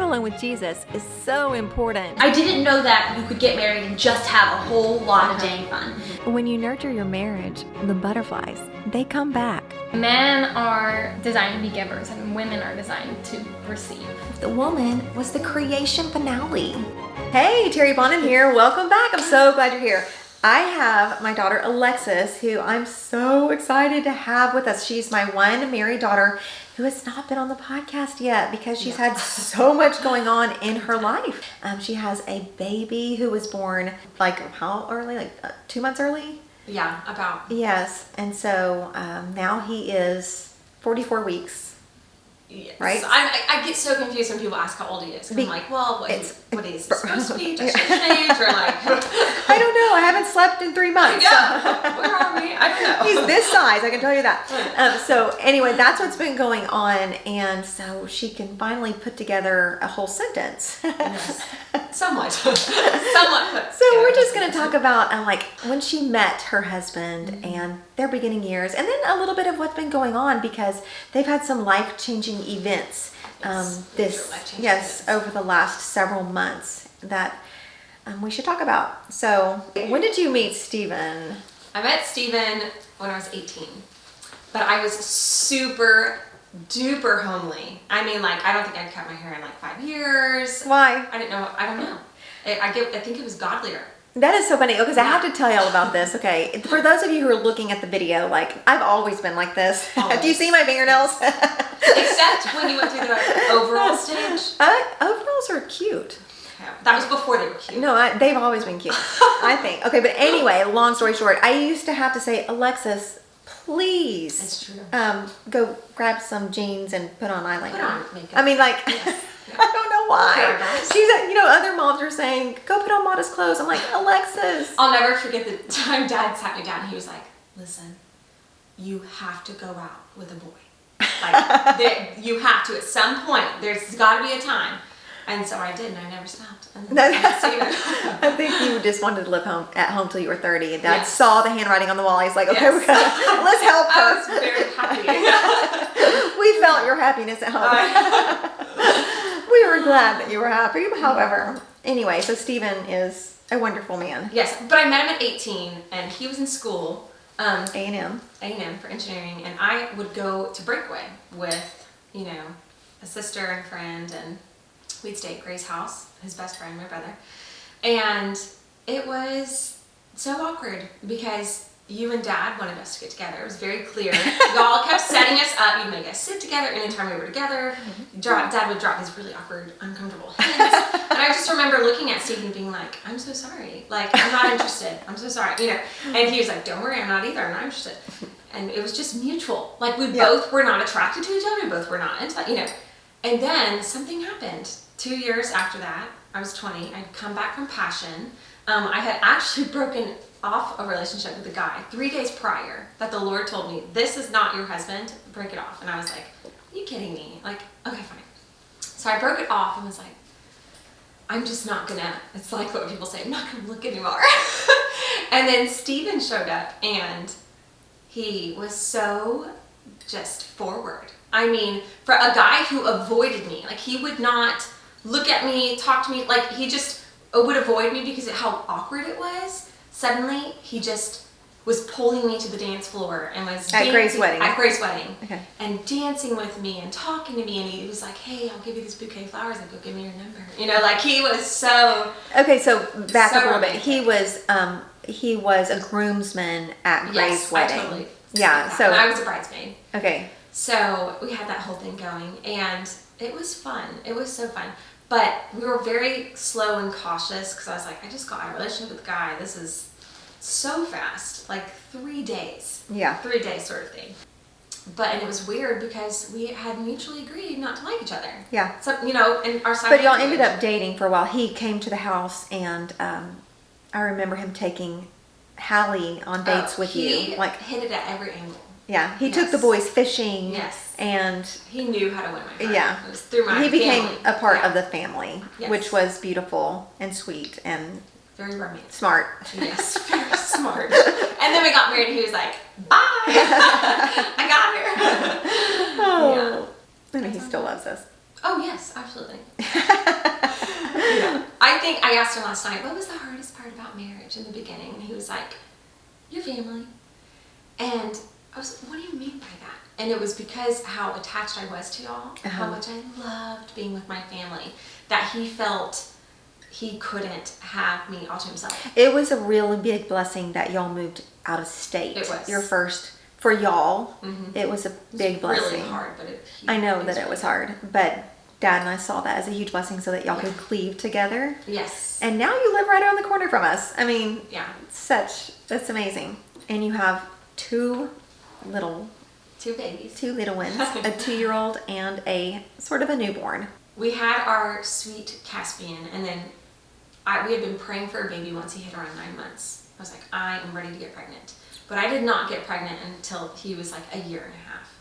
alone with Jesus is so important. I didn't know that you could get married and just have a whole lot of dang fun. When you nurture your marriage, the butterflies, they come back. Men are designed to be givers and women are designed to receive. The woman was the creation finale. Hey, Terry Bonin here. Welcome back. I'm so glad you're here. I have my daughter Alexis, who I'm so excited to have with us. She's my one married daughter who has not been on the podcast yet because she's had so much going on in her life. She has a baby who was born like how early? Like 2 months early? Yeah, about. Yes. And so now he is 44 weeks. Yes. Right? I get so confused when people ask how old he is. I'm like, well, what is he supposed to be? Just change or like? I don't know. I haven't slept in 3 months. Yeah. So. Where are we? I don't know. He's this size. I can tell you that. So anyway, that's what's been going on. And so she can finally put together a whole sentence. Yes. Somewhat. Somewhat. So we're just going to talk about like when she met her husband and their beginning years, and then a little bit of what's been going on because they've had some life-changing events over the last several months that we should talk about. So when did you meet Stephen? I met Stephen when I was 18, but I was super duper homely. I mean, like, I don't think I'd cut my hair in like 5 years. Why? I don't know. I think it was godlier. That is so funny because I have to tell you all about this. Okay, for those of you who are looking at the video, like I've always been like this. Do you see my fingernails? Except when you went through the overall stage. Overalls are cute. Yeah, that was before they were cute. No, they've always been cute, I think. Okay, but anyway, long story short, I used to have to say, Alexis, please. That's true. Go grab some jeans and put on eyeliner. Put on makeup. I mean, like, Yes. I don't know why. Paradise. She's, other moms are saying, go put on modest clothes. I'm like, Alexis. I'll never forget the time Dad sat me down. He was like, listen, you have to go out with a boy. Like, you have to. At some point, there's got to be a time. And so I did, and I never stopped. And I think you just wanted to live at home till you were 30, and Dad saw the handwriting on the wall. He's like, okay, let's help her. I was very happy. We felt your happiness at home. We were glad that you were happy. However, anyway, so Stephen is a wonderful man. Yes, but I met him at 18, and he was in school. A&M for engineering, and I would go to Breakaway with, a sister and friend, and we'd stay at Gray's house, his best friend, my brother. And it was so awkward because you and Dad wanted us to get together. It was very clear. Y'all kept setting us up. You'd make us sit together anytime we were together. Dad would drop these really awkward, uncomfortable hints. And I just remember looking at Steve and being like, I'm so sorry. Like, I'm not interested. I'm so sorry. And he was like, don't worry, I'm not either. I'm not interested. And it was just mutual. Like, we both were not attracted to each other. We both were not into that, And then something happened. 2 years after that, I was 20. I'd come back from Passion. I had actually broken off a relationship with a guy 3 days prior that the Lord told me, this is not your husband, break it off. And I was like, are you kidding me? Like, okay, fine. So I broke it off and was like, I'm just not gonna, it's like what people say, I'm not gonna look anymore. And then Stephen showed up and he was so just forward. I mean, for a guy who avoided me, like he would not look at me, talk to me, like he just would avoid me because of how awkward it was. Suddenly, he just was pulling me to the dance floor and was at Gray's wedding. At Gray's wedding. Okay. And dancing with me and talking to me, and he was like, hey, I'll give you this bouquet of flowers, and go give me your number. Like he was so... Okay, so back so up a little romantic. bit. He was a groomsman at Gray's wedding. I totally yeah, so... And I was a bridesmaid. Okay. So we had that whole thing going, and it was fun. It was so fun. But we were very slow and cautious because I was like, I just got out of a relationship with a guy. This is so fast, like 3 days. Yeah. 3 days sort of thing. And it was weird because we had mutually agreed not to like each other. Yeah. So, in our side. But y'all ended up dating for a while. He came to the house, and I remember him taking Hallie on dates with you. Like hit it at every angle. Yeah, he took the boys fishing. Yes. And he knew how to win my heart. Yeah. It was through my He became family. a part of the family, Yes. which was beautiful and sweet and very romantic. smart. Yes, very smart. And then we got married and he was like, bye. I got her. Oh. Yeah. I mean, he still loves us. Oh, yes, absolutely. I think I asked him last night, what was the hardest part about marriage in the beginning? And he was like, your family. And I was like, what do you mean by that? And it was because how attached I was to y'all, how much I loved being with my family, that he felt he couldn't have me all to himself. It was a really big blessing that y'all moved out of state. It was. Your first, for y'all, it was a big blessing. Really hard, but I know that it was hard, but Dad and I saw that as a huge blessing so that y'all could cleave together. Yes. And now you live right around the corner from us. I mean, Yeah. that's amazing. And you have two little ones, a 2-year-old and a sort of a newborn. We had our sweet Caspian, and then we had been praying for a baby once he hit around 9 months. I was like, I am ready to get pregnant. But I did not get pregnant until he was like a year and a half.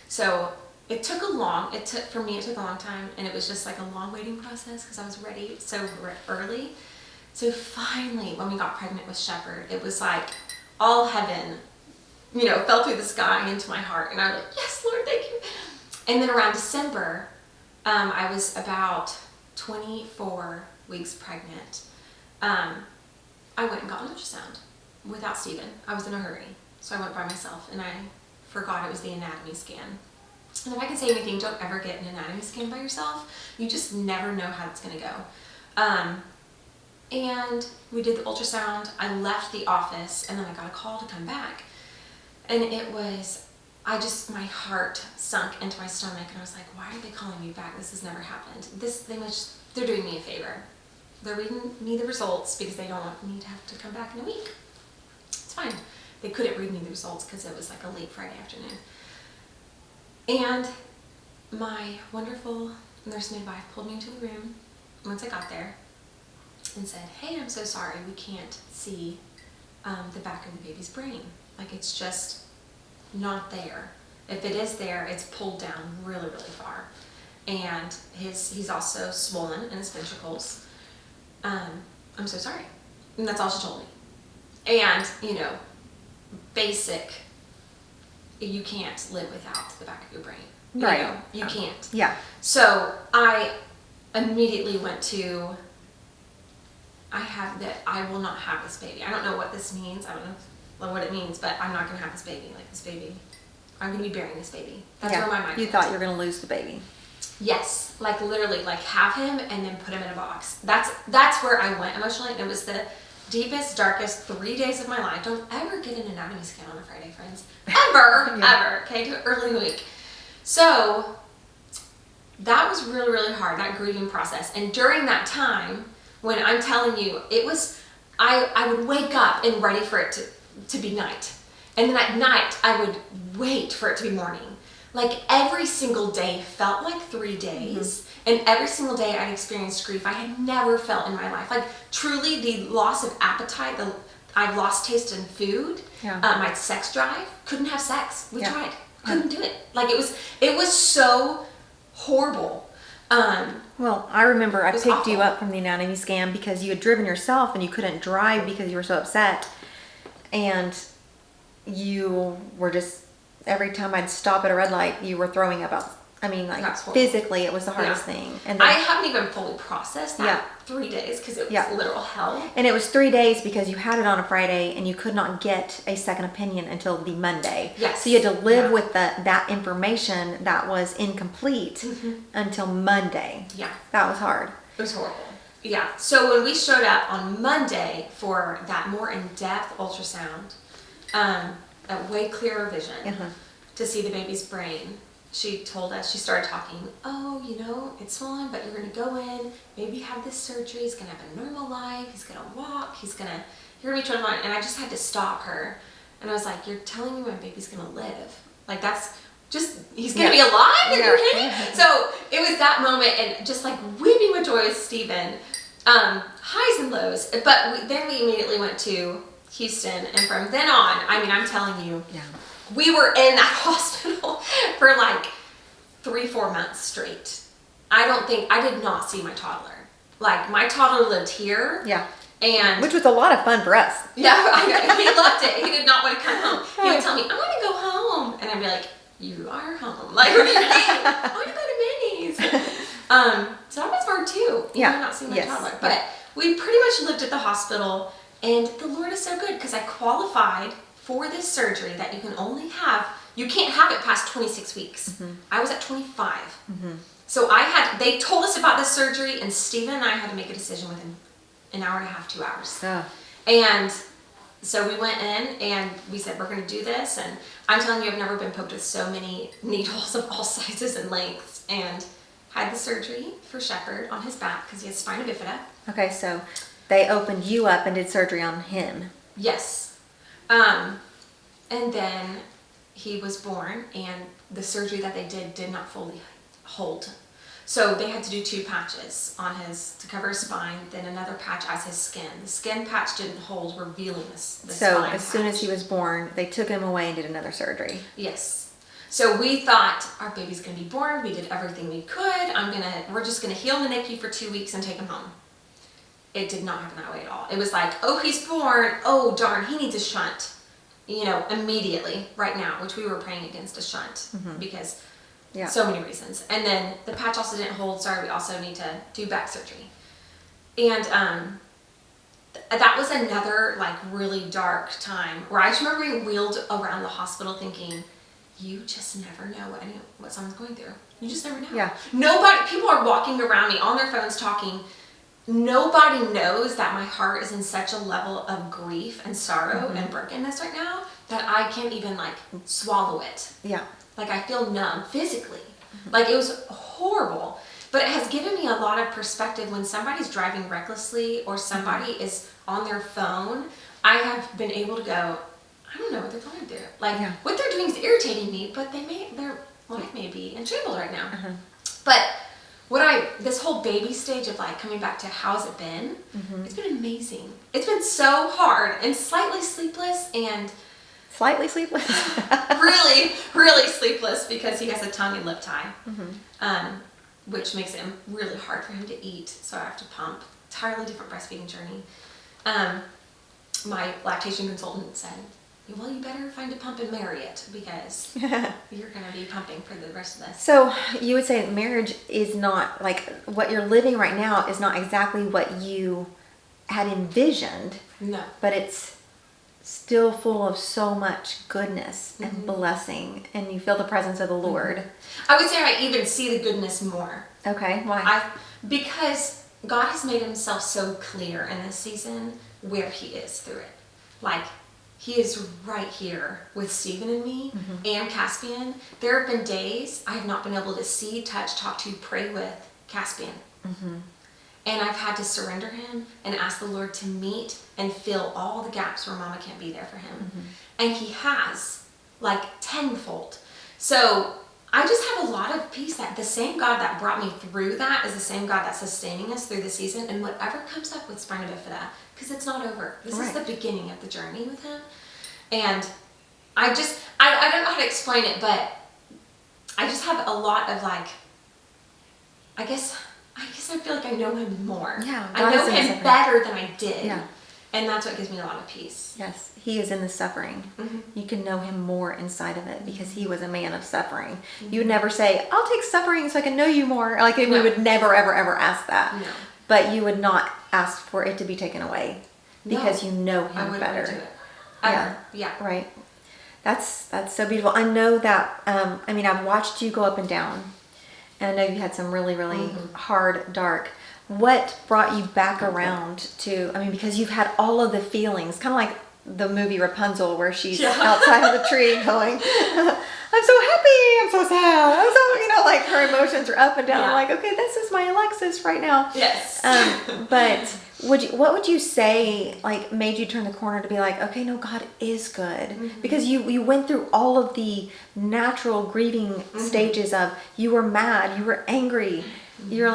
So it took a long time, and it was just like a long waiting process because I was ready so early. So finally, when we got pregnant with Shepherd, it was like all heaven, fell through the sky into my heart. And I was like, yes, Lord, thank you. And then around December, I was about 24 weeks pregnant. I went and got an ultrasound without Stephen. I was in a hurry. So I went by myself, and I forgot it was the anatomy scan. And if I can say anything, don't ever get an anatomy scan by yourself. You just never know how it's going to go. And we did the ultrasound. I left the office, and then I got a call to come back. And it was, my heart sunk into my stomach, and I was like, why are they calling me back? This has never happened. They're doing me a favor. They're reading me the results because they don't want me to have to come back in a week. It's fine. They couldn't read me the results because it was like a late Friday afternoon. And my wonderful nurse midwife pulled me into the room once I got there and said, hey, I'm so sorry, we can't see the back of the baby's brain. Like, it's just not there. If it is there, it's pulled down really, really far. And he's also swollen in his ventricles. I'm so sorry. And that's all she told me. And, basic, you can't live without the back of your brain. Right. You can't. Yeah. So I immediately went to, I will not have this baby. I don't know what this means. I don't know what it means, but I'm not going to have this baby. Like, this baby, I'm going to be burying this baby. That's where my mind You went. thought you were going to lose the baby. Yes, like literally, like have him and then put him in a box. That's where I went emotionally, and it was the deepest, darkest 3 days of my life. Don't ever get an anatomy scan on a Friday, friends. Ever. Okay, do it early in the week. So that was really, really hard, that grieving process. And during that time, when I'm telling you, it was, I would wake up and ready for it to be night. And then at night, I would wait for it to be morning. Like, every single day felt like 3 days. And every single day I experienced grief I had never felt in my life. Like, truly, the loss of appetite, I've lost taste in food, my sex drive, couldn't have sex. We tried. Couldn't do it. Like, it was so horrible. Well, I remember I picked you awful. up from the anatomy scan because you had driven yourself and you couldn't drive because you were so upset. And you were just, every time I'd stop at a red light, you were throwing up. That's horrible. Physically, it was the hardest thing. And then, I haven't even fully processed that 3 days because it was literal hell. And it was 3 days because you had it on a Friday and you could not get a second opinion until the Monday. Yes. So you had to live with that information that was incomplete until Monday. Yeah. That was hard. It was horrible. Yeah. So when we showed up on Monday for that more in-depth ultrasound, a way clearer vision to see the baby's brain, she told us, she started talking, it's swollen, but you're going to go in, maybe have this surgery, he's going to have a normal life, he's going to walk, you're going to be totally fine. And I just had to stop her. And I was like, you're telling me my baby's going to live. Like, that's just, he's going to be alive? Are you kidding? So it was that moment, and just like weeping with joy with Stephen, highs and lows. But then we immediately went to Houston, and from then on, I'm telling you, we were in that hospital for like 3-4 months straight. I did not see my toddler. Like, my toddler lived here. Yeah. And which was a lot of fun for us. Yeah, he loved it. He did not want to come home. He would tell me, I want to go home. And I'd be like, you are home. Like, what do you mean? I want to go to Minnie's. So that was hard too. Not seeing my toddler. But we pretty much lived at the hospital, and the Lord is so good because I qualified for this surgery that you can't have it past 26 weeks. I was at 25. So they told us about this surgery, and Stephen and I had to make a decision within an hour and a half, 2 hours. And so we went in and we said, we're going to do this. And I'm telling you, I've never been poked with so many needles of all sizes and lengths, and had the surgery for Shepherd on his back because he has spina bifida. Okay, so they opened you up and did surgery on him. Yes. And then he was born, and the surgery that they did not fully hold. So they had to do 2 patches on to cover his spine, then another patch as his skin. The skin patch didn't hold, revealing the spine. So as soon as he was born, they took him away and did another surgery. Yes. So we thought our baby's gonna be born. We did everything we could. We're just gonna heal in the NICU for 2 weeks and take him home. It did not happen that way at all. It was like, oh, he's born. Oh, darn, he needs a shunt. Immediately, right now, which we were praying against a shunt because so many reasons. And then the patch also didn't hold. Sorry, we also need to do back surgery. And that was another really dark time where I just remember being wheeled around the hospital thinking, you just never know what someone's going through. You just never know. Yeah. People are walking around me on their phones talking. Nobody knows that my heart is in such a level of grief and sorrow and brokenness right now that I can't even swallow it. Yeah. I feel numb physically. It was horrible. But it has given me a lot of perspective when somebody's driving recklessly or somebody is on their phone. I have been able to go, I don't know what they're going through. What they're doing is irritating me, but their life may be in shambles right now. But this whole baby stage of coming back to how's it been, it's been amazing. It's been so hard and slightly sleepless and Slightly sleepless? really, really sleepless because he has a tongue and lip tie, which makes it really hard for him to eat. So I have to pump. Entirely different breastfeeding journey. My lactation consultant said, well, you better find a pump and marry it because you're going to be pumping for the rest of this. So you would say marriage is not what you're living right now is not exactly what you had envisioned. No. But it's still full of so much goodness and blessing, and you feel the presence of the Lord. I would say I even see the goodness more. Okay, why? Because God has made himself so clear in this season where he is through it. He is right here with Stephen and me and Caspian. There have been days I have not been able to see, touch, talk to, pray with Caspian. And I've had to surrender him and ask the Lord to meet and fill all the gaps where mama can't be there for him. And he has, tenfold. So I just have a lot of peace that the same God that brought me through that is the same God that's sustaining us through the season. And whatever comes up with spina bifida, because it's not over. This is the beginning of the journey with him. And I don't know how to explain it, but I just have a lot of I guess I feel like I know him more. Yeah, I know him better than I did. Yeah. And that's what gives me a lot of peace. Yes, he is in the suffering. You can know him more inside of it because he was a man of suffering. You would never say, I'll take suffering so I can know you more. We would never, ever, ever ask that. No. But you would not ask for it to be taken away because you know him better. Do it. Ever. Yeah. Right. That's so beautiful. I know that, I've watched you go up and down. And I know you had some really, really hard, dark. What brought you back around to, because you've had all of the feelings, kind of like the movie Rapunzel where she's outside of the tree going, I'm so happy, I'm so sad, I'm so, her emotions are up and down. I'm okay, this is my Alexis right now. Yes. But what would you say, made you turn the corner to be okay, no, God is good? Because you went through all of the natural grieving stages of, you were mad, you were angry, you're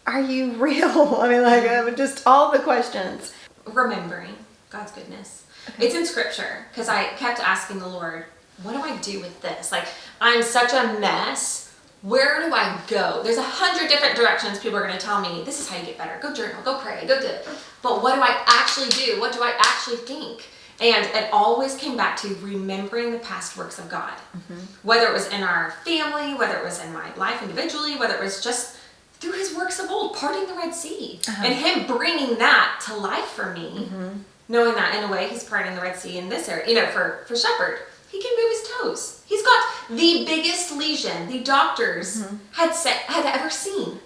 are you real? Just all the questions. Remembering God's goodness. Okay. It's in scripture because I kept asking the Lord, what do I do with this? I'm such a mess. Where do I go? There's 100 different directions people are going to tell me, this is how you get better. Go journal, go pray, go do it. But what do I actually do? What do I actually think? And it always came back to remembering the past works of God. Whether it was in our family, whether it was in my life individually, whether it was just through his works of old, parting the Red Sea. And him bringing that to life for me, knowing that in a way he's parting the Red Sea in this area, you know, for Shepherd, he can move his toes. He's got the biggest lesion the doctors had ever seen.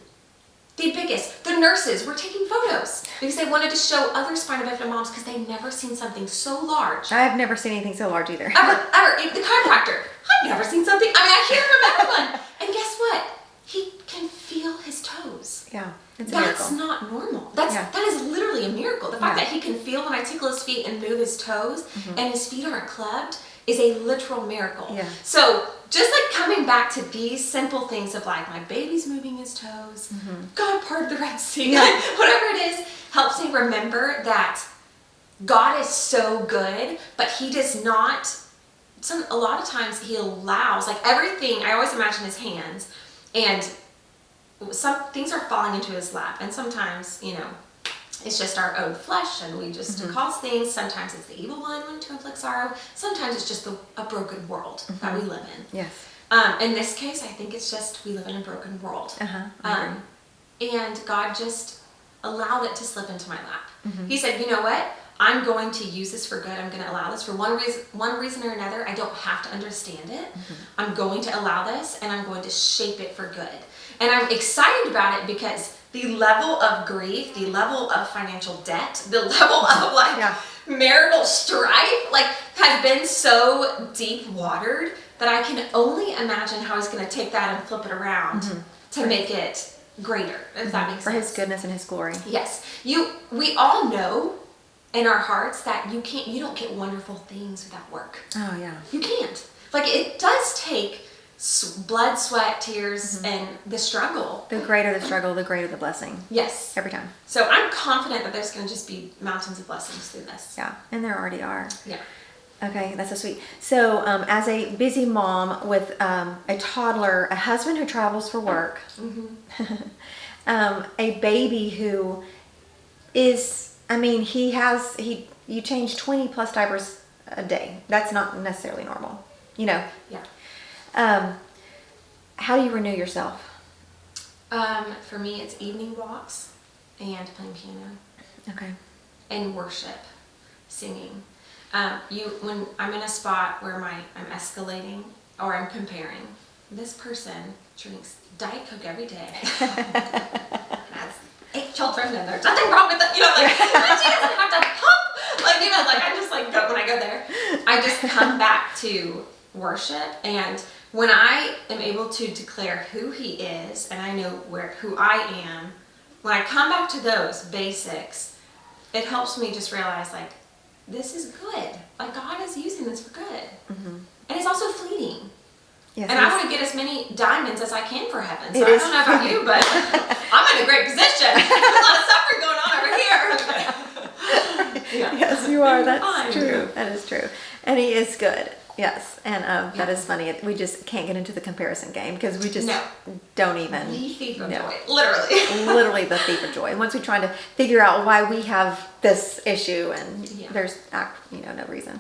The biggest. The nurses were taking photos because they wanted to show other spina bifida moms because they'd never seen something so large. I've never seen anything so large either. Ever. The chiropractor. I've never seen something. I mean, I can't remember one. And guess what? He can feel his toes. Yeah, it's a That's miracle. not normal. That is literally a miracle. The fact that he can feel when I tickle his feet and move his toes and his feet aren't clubbed is a literal miracle. Yeah. So just like coming back to these simple things of like my baby's moving his toes, God parted the Red Sea, whatever it is, helps me remember that God is so good, but he does not, a lot of times he allows, like everything, I always imagine his hands, and some things are falling into his lap, and sometimes, you know, it's just our own flesh and we just cause things. Sometimes it's the evil one wanting to inflict sorrow. Sometimes it's just a broken world that we live in. Yes. In this case, I think it's just we live in a broken world. And God just allowed it to slip into my lap. He said, you know what? I'm going to use this for good. I'm going to allow this for one reason or another. I don't have to understand it. I'm going to allow this and I'm going to shape it for good. And I'm excited about it because the level of grief, the level of financial debt, the level of like marital strife, like has been so deep watered that I can only imagine how he's going to take that and flip it around to make it greater, if that makes sense. For his goodness and his glory. Yes. We all know in our hearts that you don't get wonderful things without work. Oh yeah. You can't. Like it does take blood, sweat, tears, and the struggle. The greater the struggle, the greater the blessing. Yes. Every time. So I'm confident that there's going to just be mountains of blessings through this. Yeah, and there already are. Yeah. Okay, that's so sweet. So as a busy mom with a toddler, a husband who travels for work, a baby who is, I mean, you change 20 plus diapers a day. That's not necessarily normal, you know? Yeah. How do you renew yourself? For me, it's evening walks and playing piano. Okay. And worship, singing. When I'm in a spot where I'm escalating or I'm comparing, this person drinks Diet Coke every day. That's 8 children and there's nothing wrong with it. You know, like she doesn't have to pump. Like, you know, like I just like when I go there, I just come back to worship. And when I am able to declare who he is and I know who I am, when I come back to those basics, it helps me just realize like, this is good. Like God is using this for good. And it's also fleeting. Yes, and I want to get as many diamonds as I can for heaven. So it I don't know about you, but I'm in a great position. There's a lot of suffering going on over here. Yeah. Yes, you are. That's Fine. true. That is true. And he is good. Yes. And that is funny. We just can't get into the comparison game because we just don't even. The thief of joy. Literally. Literally the thief of joy. And once we try to figure out why we have this issue and there's no reason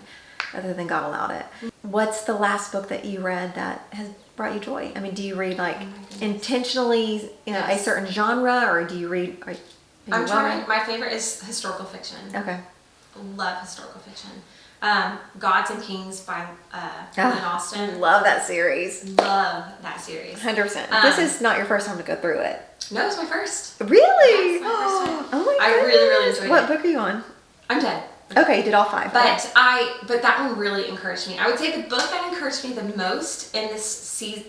other than God allowed it. What's the last book that you read that has brought you joy? I mean, do you read like intentionally, a certain genre, or do you read? I'm trying. My favorite is historical fiction. Okay. Love historical fiction. Gods and Kings by Bonin Austin. Love that series. Love that series. 100%. This is not your first time to go through it. No, it's my first. Really? Yes, my first time. Oh my I goodness. really enjoyed it. What book are you on? I'm dead. Okay, you did all 5. But that one really encouraged me. I would say the book that encouraged me the most in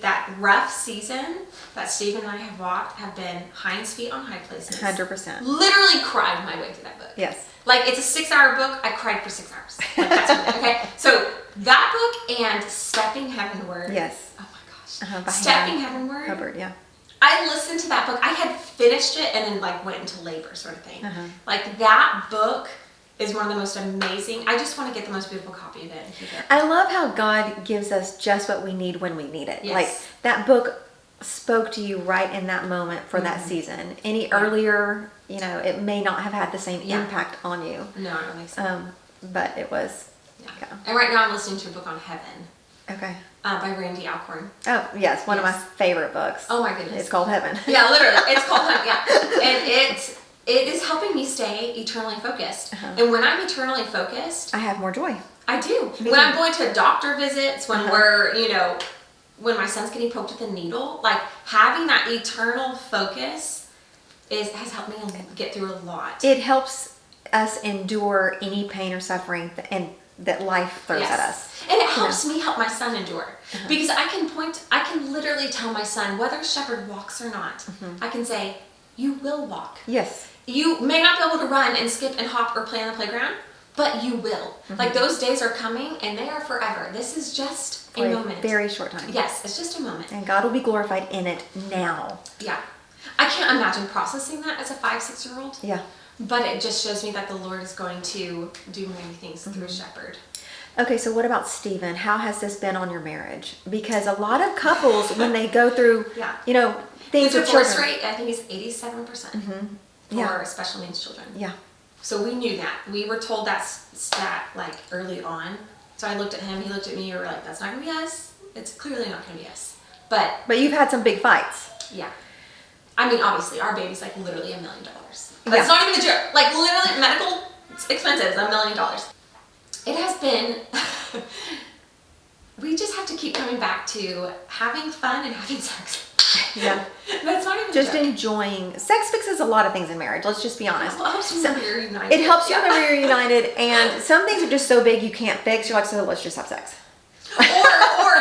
that rough season that Steve and I have walked have been Hind's Feet on High Places. 100%. Literally cried my way through that book. Yes. Like it's a 6-hour book. I cried for 6 hours. Like that's what okay. So that book and Stepping Heavenward. Yes. Oh my gosh. By Stepping Heavenward. Hubbard, yeah. I listened to that book. I had finished it and then like went into labor sort of thing. Like that book is one of the most amazing. I just want to get the most beautiful copy of it and keep it. I love how God gives us just what we need when we need it. Yes. Like that book spoke to you right in that moment for that season. Any earlier, it may not have had the same impact on you. No, I don't think so. But it was. Yeah. And right now I'm listening to a book on heaven. Okay. By Randy Alcorn. Oh, yes. One of my favorite books. Oh my goodness. It's called Heaven. Yeah, literally. It's called Heaven, yeah. And it is helping me stay eternally focused. And when I'm eternally focused, I have more joy. I do. Me When too. I'm going to doctor visits, when we're, when my son's getting poked with a needle, like having that eternal focus has helped me get through a lot. It helps us endure any pain or suffering that life throws at us. And it helps me help my son endure. Because I can literally tell my son, whether Shepherd walks or not, I can say, you will walk. Yes. You may not be able to run and skip and hop or play on the playground, but you will. Like those days are coming and they are forever. This is just a moment. Very short time. Yes, it's just a moment. And God will be glorified in it now. Yeah. I can't imagine processing that as a 5-6-year-old. Yeah. But it just shows me that the Lord is going to do many things through Shepherd. Okay, so what about Stephen? How has this been on your marriage? Because a lot of couples, when they go through, things The with divorce children. rate, I think, is 87% for special needs children. Yeah. So we knew that. We were told that stat like early on. So I looked at him, he looked at me, we were like, that's not going to be us. It's clearly not going to be us. But you've had some big fights. yeah. I mean, obviously, our baby's like literally $1 million. Yeah. That's not even a joke. Like literally, medical expenses, $1 million. It has been, we just have to keep coming back to having fun and having sex. Yeah. That's not even Just a joke. enjoying. Sex fixes a lot of things in marriage. Let's just be honest. Well, it helps you remember you're united. It helps you remember you're united, and some things are just so big you can't fix. You're like, so let's just have sex. Or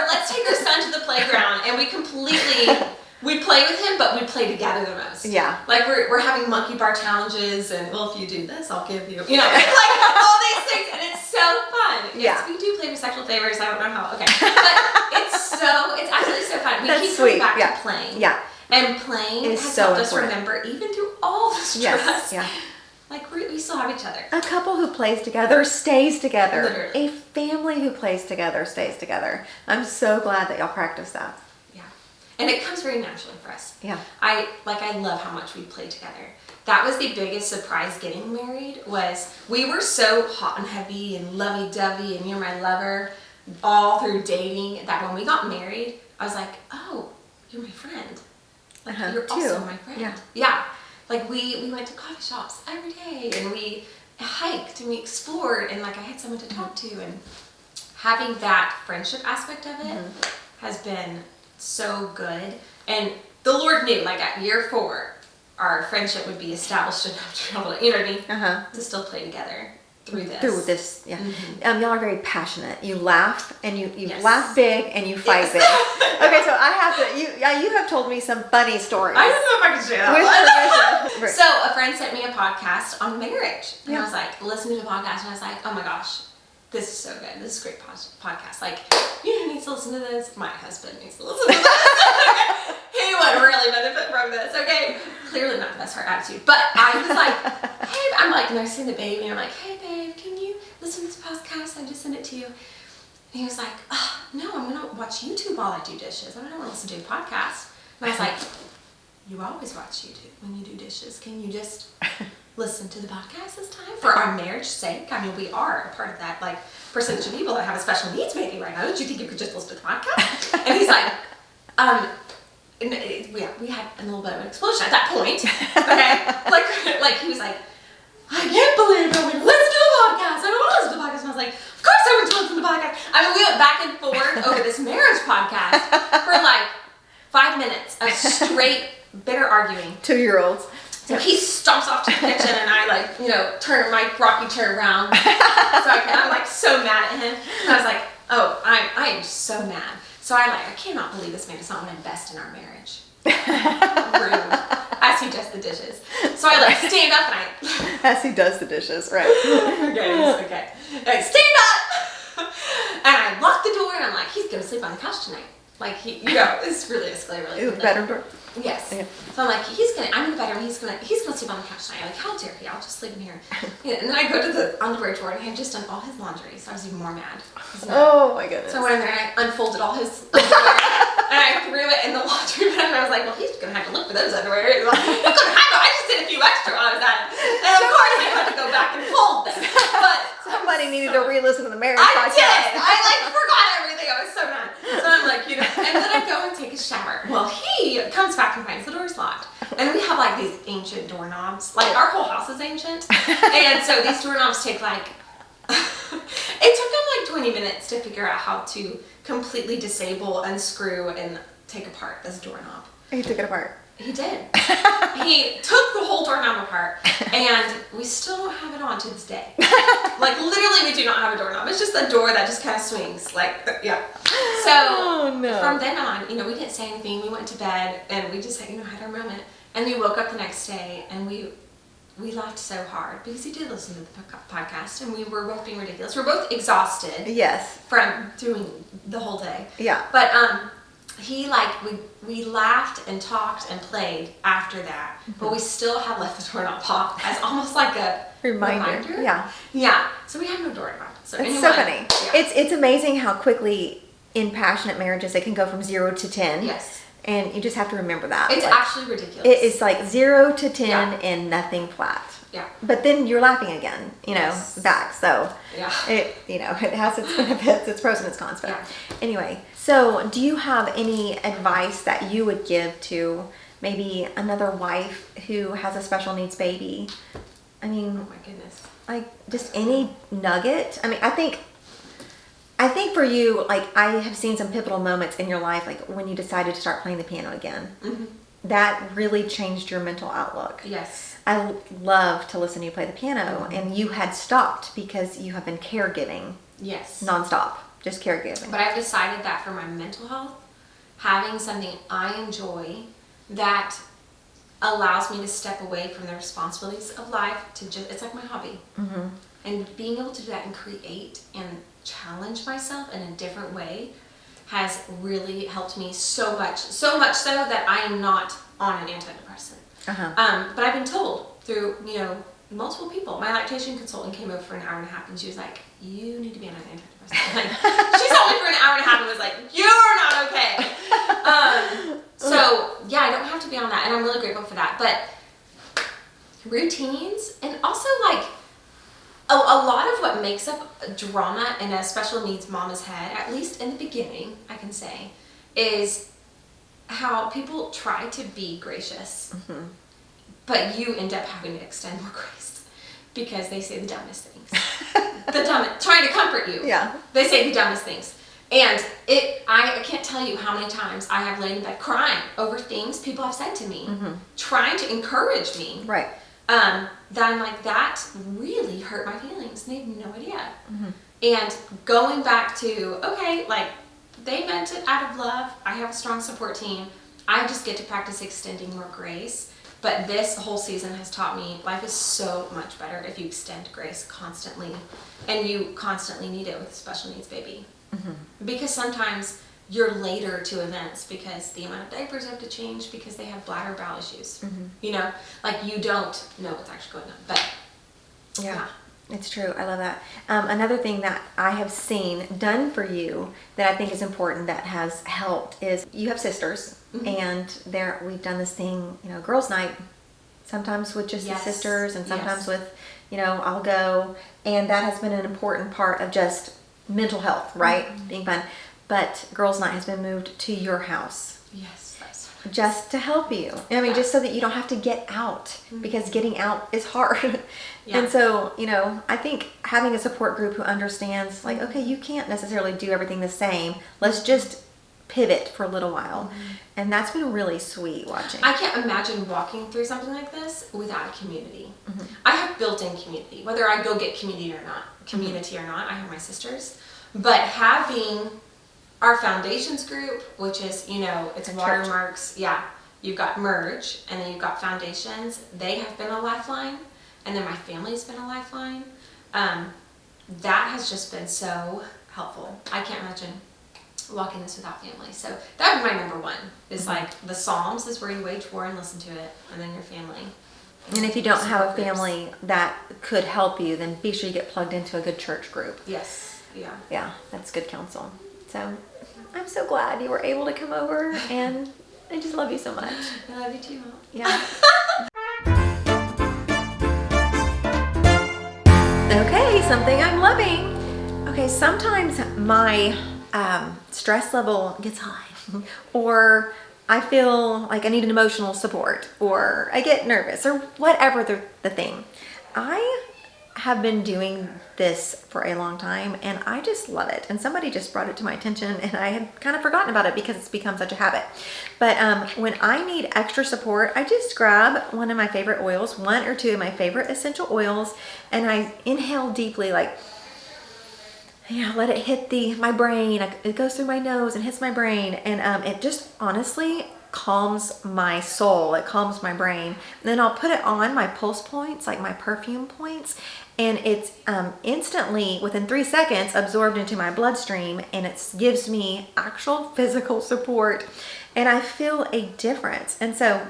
let's take our son to the playground and we play with him, but we play together the most. Yeah. Like we're having monkey bar challenges and, well, if you do this, I'll give you, like all these things, and it's so fun. Yeah. We do play with sexual favors. I don't know how. Okay. But it's actually so fun. We That's keep sweet. coming back to playing. Yeah. And playing It's has so helped us important. remember, even through all the stress. Yes. Yeah. Like we still have each other. A couple who plays together stays together. Literally. A family who plays together stays together. I'm so glad that y'all practice that. Yeah. And it comes very naturally for us. Yeah. I love how much we play together. That was the biggest surprise getting married, was we were so hot and heavy and lovey-dovey and you're my lover all through dating, that when we got married, I was like, oh, you're my friend. Like you're also my friend. Yeah. Yeah. Like we went to coffee shops every day and we hiked and we explored, and like I had someone to talk to, and having that friendship aspect of it has been so good. And the Lord knew, like at year 4, our friendship would be established enough to be able to, you know what I mean? To still play together through this. Yeah. Y'all are very passionate. You laugh and you Yes. laugh big and you fight big. Okay, so I have to. You have told me some funny stories. I don't know if I can share that With one. permission. So a friend sent me a podcast on marriage, and I was like listening to the podcast, and I was like, oh my gosh, this is so good. This is a great podcast. Like, you need to listen to this. My husband needs to listen to this. He would really benefit from this. Okay, clearly not the best heart attitude, but I was like, hey, I'm like nursing the baby, and I'm like, hey babe, can you listen to this podcast? I just sent it to you. And he was like, oh, no, I'm gonna watch YouTube while I do dishes. I don't want to listen to a podcast. And I was like, you always watch YouTube when you do dishes. Can you just listen to the podcast this time for our marriage's sake? I mean, we are a part of that like percentage of people that have a special needs baby right now. Don't you think you could just listen to the podcast? And he's like, we had a little bit of an explosion at that point. Okay, like he was like, I can't believe I'm going to listen to the podcast. I don't want to listen to the podcast. And I was like, of course I want to listen to the podcast. I mean, we went back and forth over this marriage podcast for like 5 minutes of straight bitter arguing. 2-year-olds. So he stomps off to the kitchen, and I turn my rocking chair around. I'm like so mad at him. And I was like, oh, I am so mad. So I cannot believe this man does not want to invest in our marriage. Rude. As he does the dishes. So I stand up and As he does the dishes, right? okay. I stand up and I lock the door, and I'm like, he's gonna sleep on the couch tonight. Like it's really escalated really quickly. Bedroom door. Yes. Yeah. So I'm like, I'm in the bedroom, he's gonna sleep on the couch tonight. Like, how dare he? I'll just sleep in here. Yeah, and then I go to the underwear drawer, and he had just done all his laundry, so I was even more mad. Oh my goodness. So I went in there and I unfolded all his underwear, and I threw it in the laundry bin, and I was like, well, he's gonna have to look for those underwear. He's like, I'm gonna have to. I just did a few extra while I was at it. And of course I had to go back and fold them. But somebody needed to re-listen to the marriage I podcast. did. I forgot everything. I was so mad. he comes back and finds the door's locked. And we have like these ancient doorknobs. Like our whole house is ancient. And so these doorknobs take like, it took him like 20 minutes to figure out how to completely disable, unscrew, and take apart this doorknob. He took it apart. He did. He took the whole doorknob apart, and we still don't have it on to this day. Like literally, we do not have a doorknob. It's just a door that just kind of swings. Like, yeah. So from then on, we didn't say anything. We went to bed, and we just had our moment. And we woke up the next day, and we laughed so hard because he did listen to the podcast, and we were both being ridiculous. We're both exhausted. Yes. From doing the whole day. Yeah. But he we laughed and talked and played after that, but we still have left the doorknob pop as almost like a reminder. Yeah. Yeah. So we have no doorknob. So it's so funny. Yeah. It's amazing how quickly in passionate marriages it can go from 0 to 10. Yes. And you just have to remember that. It's actually ridiculous. It's like 0 to 10 and nothing flat. Yeah. But then you're laughing again, back. So yeah. It has its benefits, its pros and its cons. But yeah. Anyway, so do you have any advice that you would give to maybe another wife who has a special needs baby? I mean, oh my goodness. Like just any nugget. I mean, I think for you, like I have seen some pivotal moments in your life, like when you decided to start playing the piano again. Mm-hmm. That really changed your mental outlook. Yes. I love to listen to you play the piano, and you had stopped because you have been caregiving. Yes. Nonstop, just caregiving. But I've decided that for my mental health, having something I enjoy that allows me to step away from the responsibilities of life to it's like my hobby. Mm-hmm. And being able to do that and create and challenge myself in a different way has really helped me so much so that I am not on an antidepressant. Uh-huh. But I've been told through, multiple people. My lactation consultant came over for an hour and a half, and she was like, you need to be on an antidepressant. Like, she saw me for an hour and a half and was like, you're not okay. So, yeah, I don't have to be on that, and I'm really grateful for that. But routines, and also, like, a lot of what makes up drama in a special needs mama's head, at least in the beginning, I can say, is how people try to be gracious, mm-hmm. but you end up having to extend more grace because they say the dumbest things. Trying to comfort you. Yeah. They say the dumbest things. And I can't tell you how many times I have laid in bed crying over things people have said to me, mm-hmm. trying to encourage me. Right. That I'm like, that really hurt my feelings, and they have no idea. Mm-hmm. And going back to, okay, like, they meant it out of love. I have a strong support team. I just get to practice extending more grace. But this whole season has taught me life is so much better if you extend grace constantly. And you constantly need it with a special needs baby. Mm-hmm. Because sometimes you're later to events because the amount of diapers have to change because they have bladder bowel issues. Mm-hmm. Like you don't know what's actually going on. But yeah. It's true. I love that. Another thing that I have seen done for you that I think is important that has helped is you have sisters, mm-hmm. and we've done this thing, girls' night, sometimes with just the sisters, and sometimes with, I'll go, and that has been an important part of just mental health, right? Mm-hmm. Being fun. But girls' night has been moved to your house. Yes. Just to help you. I mean, just so that you don't have to get out, mm-hmm. because getting out is hard. Yeah. And so, I think having a support group who understands, like, okay, you can't necessarily do everything the same. Let's just pivot for a little while. Mm-hmm. And that's been really sweet watching. I can't imagine walking through something like this without a community. Mm-hmm. I have built-in community. Whether I go get community or not, I have my sisters. But having our foundations group, which is, it's watermarks. Yeah. You've got Merge, and then you've got foundations. They have been a lifeline. And then my family's been a lifeline. That has just been so helpful. I can't imagine walking this without family. So that would be my number one. Is mm-hmm. like the Psalms is where you wage war and listen to it, and then your family. And if you don't have a family that could help you, then be sure you get plugged into a good church group. Yes. Yeah. Yeah, that's good counsel. So I'm so glad you were able to come over, and I just love you so much. I love you too, Mom. Yeah. Okay, something I'm loving. Okay, sometimes my stress level gets high, or I feel like I need an emotional support, or I get nervous, or whatever the thing. I have been doing this for a long time and I just love it. And somebody just brought it to my attention and I had kind of forgotten about it because it's become such a habit. But when I need extra support, I just grab one of my favorite oils, one or two of my favorite essential oils, and I inhale deeply, like, let it hit my brain. It goes through my nose and hits my brain. And it just honestly calms my soul. It calms my brain. And then I'll put it on my pulse points, like my perfume points. And it's instantly, within 3 seconds, absorbed into my bloodstream. And it gives me actual physical support. And I feel a difference. And so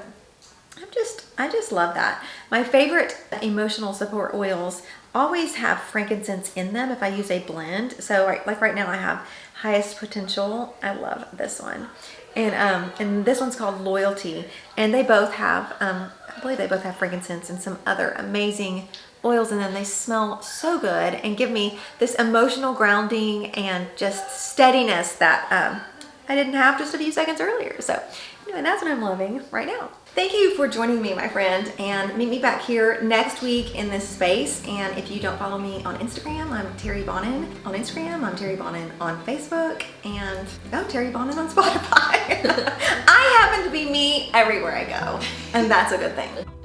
I just love that. My favorite emotional support oils always have frankincense in them if I use a blend. So like right now I have Highest Potential. I love this one. And this one's called Loyalty. And they both have, I believe they both have frankincense and some other amazing oils in them. They smell so good and give me this emotional grounding and just steadiness that I didn't have just a few seconds earlier. So anyway, that's what I'm loving right now. Thank you for joining me, my friend, and meet me back here next week in this space. And if you don't follow me on Instagram, I'm Terry Bonin on Instagram. I'm Terry Bonin on Facebook, and Terry Bonin on Spotify. I happen to be me everywhere I go, and that's a good thing.